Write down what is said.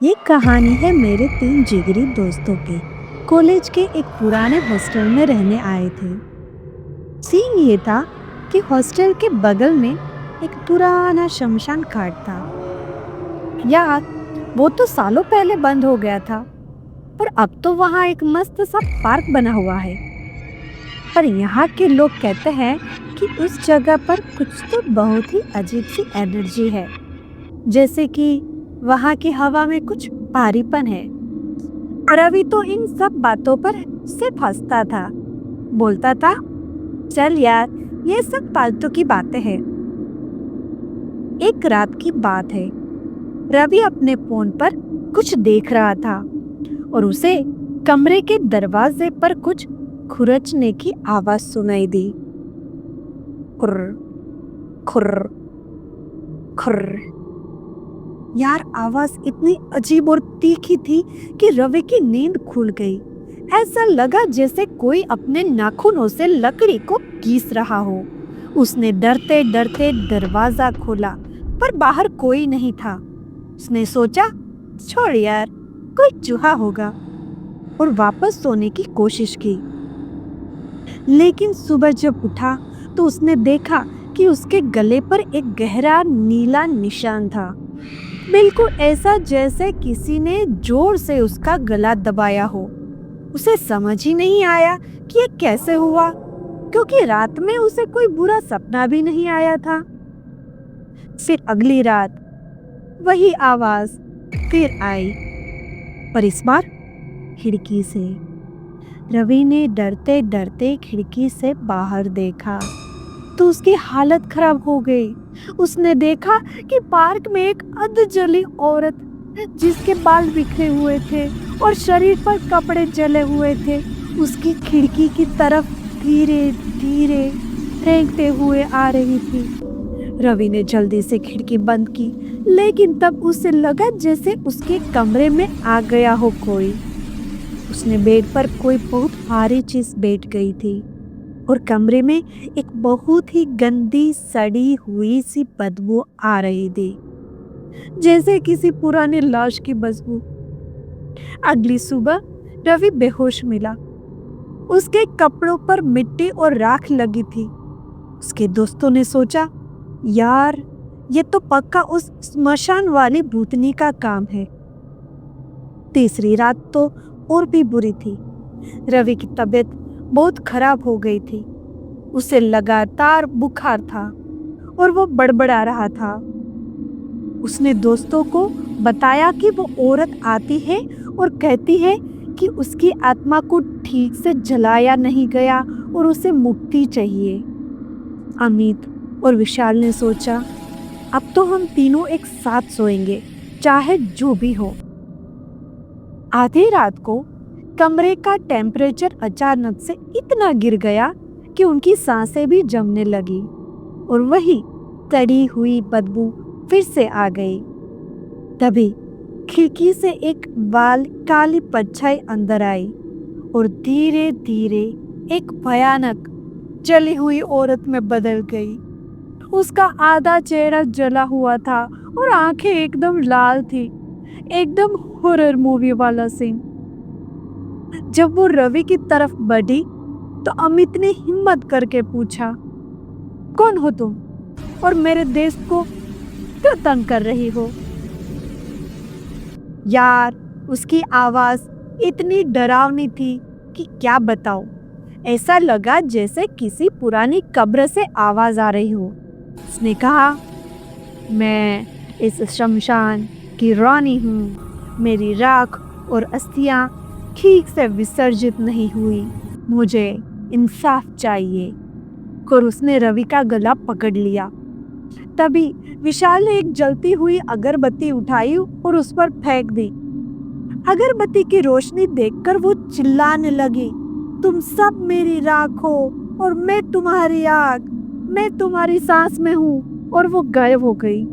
ये कहानी है मेरे 3 जिगरी दोस्तों की। कॉलेज के एक पुराने हॉस्टल में रहने आए थे। सीन ये था कि हॉस्टल के बगल में एक पुराना शमशान घाट था। यार, वो तो सालों पहले बंद हो गया था, पर अब तो वहाँ एक मस्त सा पार्क बना हुआ है। पर यहाँ के लोग कहते हैं कि उस जगह पर कुछ तो बहुत ही अजीब सी एनर्जी है, जैसे कि वहाँ की हवा में कुछ भारीपन है। रवि तो इन सब बातों पर सिर्फ हंसता था, बोलता था, चल यार, ये सब फालतू की बातें हैं। एक रात की बात है। रवि अपने फोन पर कुछ देख रहा था और उसे कमरे के दरवाजे पर कुछ खुरचने की आवाज सुनाई दी। खुर्र, खुर्र, खुर्र। यार, आवाज इतनी अजीब और तीखी थी कि रवि की नींद खुल गई। ऐसा लगा जैसे कोई अपने नाखूनों से लकड़ी को घिस रहा हो। उसने डरते डरते दरवाजा खोला, पर बाहर कोई नहीं था। उसने सोचा, छोड़ यार, कोई चूहा होगा, और वापस सोने की कोशिश की। लेकिन सुबह जब उठा तो उसने देखा कि उसके गले पर एक गहरा नीला निशान था, बिल्कुल ऐसा जैसे किसी ने जोर से उसका गला दबाया हो। उसे समझ ही नहीं आया कि ये कैसे हुआ, क्योंकि रात में उसे कोई बुरा सपना भी नहीं आया था। फिर अगली रात वही आवाज फिर आई, पर इस बार खिड़की से। रवि ने डरते डरते खिड़की से बाहर देखा तो उसकी हालत खराब हो गई। उसने देखा कि पार्क में एक अधजली औरत, जिसके बाल बिखरे हुए थे और शरीर पर कपड़े जले हुए थे, उसकी खिड़की की तरफ धीरे धीरे रेंगते हुए आ रही थी। रवि ने जल्दी से खिड़की बंद की, लेकिन तब उसे लगा जैसे उसके कमरे में आ गया हो कोई। उसने बेड पर कोई बहुत भारी चीज बैठ गई थी और कमरे में एक बहुत ही गंदी सड़ी हुई सी बदबू आ रही थी, जैसे किसी पुराने लाश की बदबू। अगली सुबह रवि बेहोश मिला। उसके कपड़ों पर मिट्टी और राख लगी थी। उसके दोस्तों ने सोचा, यार, ये तो पक्का उस स्मशान वाली भूतनी का काम है। तीसरी रात तो और भी बुरी थी। रवि की तबीयत बहुत खराब हो गई थी। उसे लगातार बुखार था और वो बड़बड़ा रहा था। उसने दोस्तों को बताया कि वो औरत आती है और कहती है कि उसकी आत्मा को ठीक से जलाया नहीं गया और उसे मुक्ति चाहिए। अमित और विशाल ने सोचा, अब तो हम तीनों एक साथ सोएंगे, चाहे जो भी हो। आधी रात को कमरे का टेम्परेचर अचानक से इतना गिर गया कि उनकी सांसें भी जमने लगी और वही सड़ी हुई बदबू फिर से आ गई। तभी खिड़की से एक काली परछाई अंदर आई और धीरे धीरे एक भयानक जली हुई औरत में बदल गई। उसका आधा चेहरा जला हुआ था और आंखें एकदम लाल थी, एकदम हॉरर मूवी वाला सीन। जब वो रवि की तरफ बढ़ी तो अमित ने हिम्मत करके पूछा, कौन हो तुम और मेरे देश को क्यों तंग कर रही हो? यार, उसकी आवाज इतनी डरावनी थी कि क्या बताऊं। ऐसा लगा जैसे किसी पुरानी कब्र से आवाज आ रही हो। उसने कहा, मैं इस शमशान की रानी हूँ। मेरी राख और अस्थियां ठीक से विसर्जित नहीं हुई। मुझे इंसाफ चाहिए। और उसने रवि का गला पकड़ लिया। तभी विशाल ने एक जलती हुई अगरबत्ती उठाई और उस पर फेंक दी। अगरबत्ती की रोशनी देखकर वो चिल्लाने लगी, तुम सब मेरी राख हो और मैं तुम्हारी आग, मैं तुम्हारी सांस में हूँ। और वो गायब हो गई।